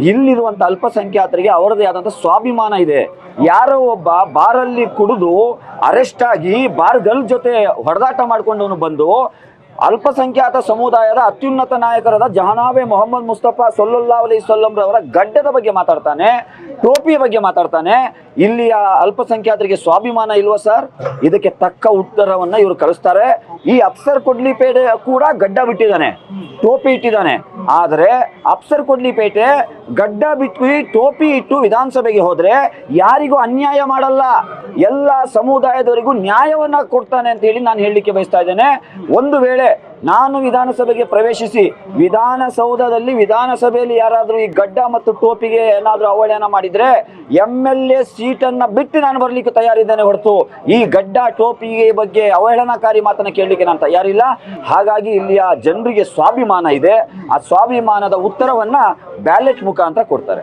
ಇಲ್ಲಿರುವಂತ ಅಲ್ಪಸಂಖ್ಯಾತರಿಗೆ ಅವರದೇ ಆದಂತ ಸ್ವಾಭಿಮಾನ ಇದೆ. ಯಾರೋ ಒಬ್ಬ ಬಾರಲ್ಲಿ ಕುಡಿದು ಅರೆಸ್ಟ್ ಆಗಿ ಬಾರ್ಗಳ ಜೊತೆ ಹೊಡೆದಾಟ ಮಾಡ್ಕೊಂಡು ಬಂದು ಅಲ್ಪಸಂಖ್ಯಾತ ಸಮುದಾಯದ ಅತ್ಯುನ್ನತ ನಾಯಕರಾದ ಜಹನಾಬೆ ಮೊಹಮ್ಮದ್ ಮುಸ್ತಫಾ ಸಲ್ಲಲ್ಲಾಹು ಅಲೈಹಿ ವಸಲ್ಲಂ ರವರ ಗಡ್ಡದ ಬಗ್ಗೆ ಮಾತಾಡ್ತಾನೆ, ಟೋಪಿಯ ಬಗ್ಗೆ ಮಾತಾಡ್ತಾನೆ. ಇಲ್ಲಿಯ ಅಲ್ಪಸಂಖ್ಯಾತರಿಗೆ ಸ್ವಾಭಿಮಾನ ಇಲ್ವಾ ಸರ್? ಇದಕ್ಕೆ ತಕ್ಕ ಉತ್ತರವನ್ನ ಇವರು ಕಳಿಸ್ತಾರೆ. ಈ ಅಫ್ಸರ್ ಕೊಡ್ಲಿಪೇಟೆ ಕೂಡ ಗಡ್ಡ ಬಿಟ್ಟಿದ್ದಾನೆ, ಟೋಪಿ ಇಟ್ಟಿದ್ದಾನೆ. ಆದರೆ ಅಫ್ಸರ್ ಕೊಡ್ಲಿಪೇಟೆ ಗಡ್ಡ ಬಿಟ್ಟು ಟೋಪಿ ಇಟ್ಟು ವಿಧಾನಸಭೆಗೆ ಹೋದ್ರೆ ಯಾರಿಗೂ ಅನ್ಯಾಯ ಮಾಡಲ್ಲ, ಎಲ್ಲ ಸಮುದಾಯದವರಿಗೂ ನ್ಯಾಯವನ್ನ ಕೊಡ್ತಾನೆ ಅಂತ ಹೇಳಿ ನಾನು ಹೇಳಲಿಕ್ಕೆ ಬಯಸ್ತಾ ಇದ್ದೇನೆ. ಒಂದು ವೇಳೆ ನಾನು ವಿಧಾನಸಭೆಗೆ ಪ್ರವೇಶಿಸಿ ವಿಧಾನಸಭೆಯಲ್ಲಿ ಯಾರಾದ್ರೂ ಈ ಗಡ್ಡ ಮತ್ತು ಟೋಪಿಗೆ ಏನಾದ್ರೂ ಅವಹೇಳನ ಮಾಡಿದ್ರೆ MLA ಸೀಟನ್ನ ಬಿಟ್ಟು ನಾನು ಬರ್ಲಿಕ್ಕೆ ತಯಾರಿದ್ದೇನೆ ಹೊರತು ಈ ಗಡ್ಡ ಟೋಪಿಗೆ ಬಗ್ಗೆ ಅವಹೇಳನಕಾರಿ ಮಾತನ್ನ ಕೇಳಲಿಕ್ಕೆ ನಾನು ತಯಾರಿಲ್ಲ. ಹಾಗಾಗಿ ಇಲ್ಲಿಯ ಜನರಿಗೆ ಸ್ವಾಭಿಮಾನ ಇದೆ. ಆ ಸ್ವಾಭಿಮಾನದ ಉತ್ತರವನ್ನ ಬ್ಯಾಲೆಟ್ ಮುಖಾಂತರ ಕೊಡ್ತಾರೆ.